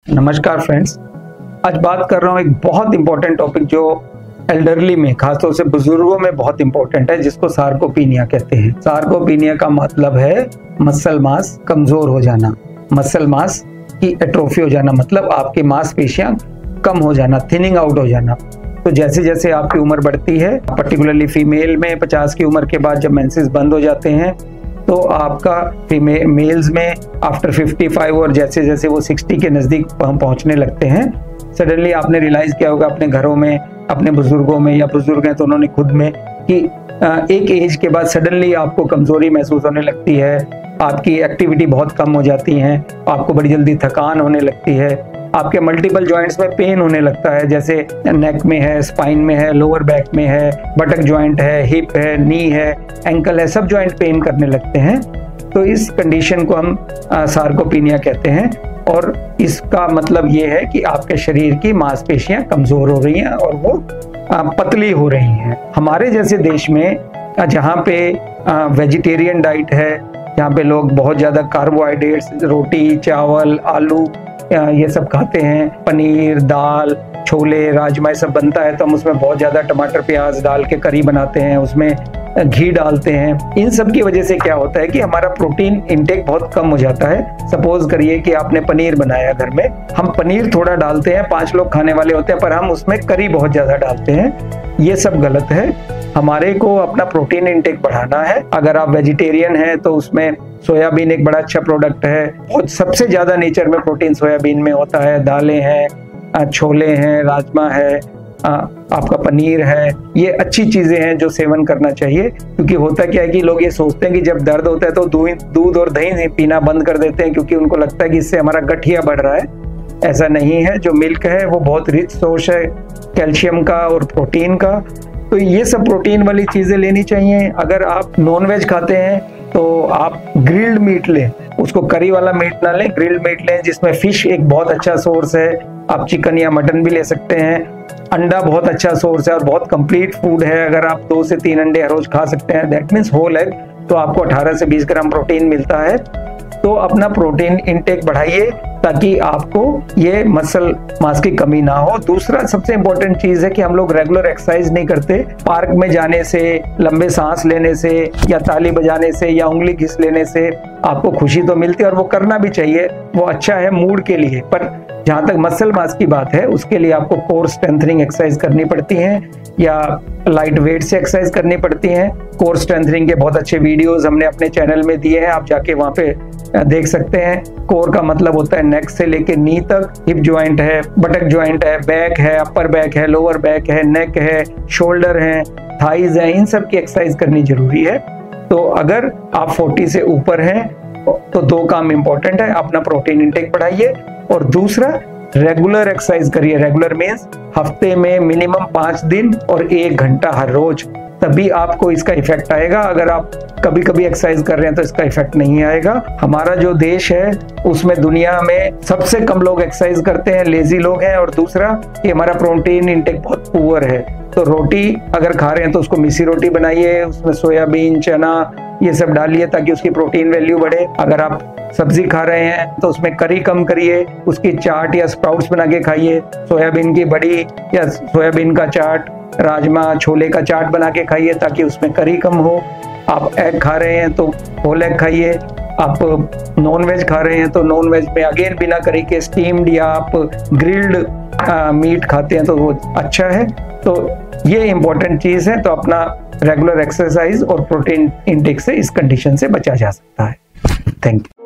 नमस्कार फ्रेंड्स, आज बात कर रहा हूँ एक बहुत इंपॉर्टेंट टॉपिक जो एल्डरली में, खासतौर से बुजुर्गों में बहुत इंपॉर्टेंट है, जिसको सार्कोपीनिया कहते हैं। सार्कोपीनिया का मतलब है मसल मास कमजोर हो जाना, मसल मास की एट्रोफी हो जाना, मतलब आपकी मांसपेशियां कम हो जाना, थिनिंग आउट हो जाना। तो जैसे जैसे आपकी उम्र बढ़ती है, पर्टिकुलरली फीमेल में 50 की उम्र के बाद जब मेंसेस बंद हो जाते हैं, तो आपका मेल्स में आफ्टर 55 और जैसे जैसे वो 60 के नज़दीक पहुंचने लगते हैं, सडनली आपने रियलाइज़ किया होगा अपने घरों में, अपने बुजुर्गों में, या बुजुर्ग हैं तो उन्होंने खुद में, कि एक एज के बाद सडनली आपको कमज़ोरी महसूस होने लगती है, आपकी एक्टिविटी बहुत कम हो जाती है, आपको बड़ी जल्दी थकान होने लगती है, आपके मल्टीपल जॉइंट्स में पेन होने लगता है, जैसे नेक में है, स्पाइन में है, लोअर बैक में है, बटक जॉइंट है, हिप है, नी है, एंकल है, सब जॉइंट पेन करने लगते हैं। तो इस कंडीशन को हम सार्कोपीनिया कहते हैं, और इसका मतलब ये है कि आपके शरीर की मांसपेशियां कमजोर हो रही हैं और वो पतली हो रही हैं। हमारे जैसे देश में जहाँ पे वेजिटेरियन डाइट है, जहाँ पे लोग बहुत ज़्यादा कार्बोहाइड्रेट्स, रोटी, चावल, आलू ये सब खाते हैं, पनीर, दाल, छोले, राजमा सब बनता है, तो हम उसमें बहुत ज़्यादा टमाटर प्याज डाल के करी बनाते हैं, उसमें घी डालते हैं। इन सब की वजह से क्या होता है कि हमारा प्रोटीन इंटेक बहुत कम हो जाता है। सपोज करिए कि आपने पनीर बनाया घर में, हम पनीर थोड़ा डालते हैं, 5 लोग खाने वाले होते हैं, पर हम उसमें करी बहुत ज़्यादा डालते हैं। ये सब गलत है। हमारे को अपना प्रोटीन इंटेक बढ़ाना है। अगर आप वेजिटेरियन हैं तो उसमें सोयाबीन एक बड़ा अच्छा प्रोडक्ट है, बहुत सबसे ज़्यादा नेचर में प्रोटीन सोयाबीन में होता है। दालें हैं, छोले हैं, राजमा है, आपका पनीर है, ये अच्छी चीज़ें हैं जो सेवन करना चाहिए। क्योंकि होता क्या है कि लोग ये सोचते हैं कि जब दर्द होता है तो दूध और दही पीना बंद कर देते हैं, क्योंकि उनको लगता है कि इससे हमारा गठिया बढ़ रहा है। ऐसा नहीं है। जो मिल्क है वो बहुत रिच सोर्स है कैल्शियम का और प्रोटीन का, तो ये सब प्रोटीन वाली चीज़ें लेनी चाहिए। अगर आप नॉन वेज खाते हैं तो आप ग्रिल्ड मीट लें, उसको करी वाला मीट ना लें, ग्रिल्ड मीट लें, जिसमें फिश एक बहुत अच्छा सोर्स है। आप चिकन या मटन भी ले सकते हैं। अंडा बहुत अच्छा सोर्स है और बहुत कंप्लीट फूड है। अगर आप 2 से 3 अंडे हर रोज खा सकते हैं, दैट मीन्स होल एग, तो आपको 18 से 20 ग्राम प्रोटीन मिलता है। तो अपना प्रोटीन इंटेक बढ़ाइए ताकि आपको ये मसल मास की कमी ना हो। दूसरा सबसे इम्पोर्टेंट चीज़ है कि हम लोग रेगुलर एक्सरसाइज नहीं करते। पार्क में जाने से, लंबे सांस लेने से, या ताली बजाने से, या उंगली घिस लेने से आपको खुशी तो मिलती है और वो करना भी चाहिए, वो अच्छा है मूड के लिए। पर जहाँ तक मसल मास की बात है, उसके लिए आपको कोर स्ट्रेंथनिंग एक्सरसाइज करनी पड़ती हैं, या लाइट वेट से एक्सरसाइज करनी पड़ती हैं। कोर स्ट्रेंथनिंग के बहुत अच्छे वीडियोस हमने अपने चैनल में दिए हैं, आप जाके वहाँ पे देख सकते हैं। कोर का मतलब होता है नेक से लेके नी तक, हिप ज्वाइंट है, बटक ज्वाइंट है, बैक है, अपर बैक है, लोअर बैक है, नेक है, शोल्डर है, थाइज है, इन सब की एक्सरसाइज करनी जरूरी है। तो अगर आप 40 से ऊपर हैं तो 2 काम इंपॉर्टेंट है, अपना प्रोटीन इंटेक बढ़ाइए और दूसरा रेगुलर एक्सरसाइज करिए। रेगुलर मीन्स हफ्ते में मिनिमम 5 दिन और 1 घंटा हर रोज, तभी आपको इसका इफेक्ट आएगा। अगर आप कभी कभी एक्सरसाइज कर रहे हैं तो इसका इफेक्ट नहीं आएगा। हमारा जो देश है उसमें दुनिया में सबसे कम लोग एक्सरसाइज करते हैं, लेजी लोग हैं, और दूसरा कि हमारा प्रोटीन इंटेक बहुत पुअर है। तो रोटी अगर खा रहे हैं तो उसको मिसी रोटी बनाइए, उसमें सोयाबीन, चना ये सब डालिए ताकि उसकी प्रोटीन वैल्यू बढ़े। अगर आप सब्जी खा रहे हैं तो उसमें करी कम करिए, उसकी चाट या स्प्राउट्स बना के खाइए, सोयाबीन की बड़ी या सोयाबीन का चाट, राजमा, छोले का चाट बना के खाइए ताकि उसमें करी कम हो। आप एग खा रहे हैं तो होल एग खाइए। आप नॉन वेज खा रहे हैं तो नॉन वेज में अगेन बिना करी के स्टीम्ड या आप ग्रिल्ड मीट खाते हैं तो वो अच्छा है। तो ये इम्पोर्टेंट चीज़ है। तो अपना रेगुलर एक्सरसाइज और प्रोटीन इंटेक से इस कंडीशन से बचा जा सकता है। Thank you.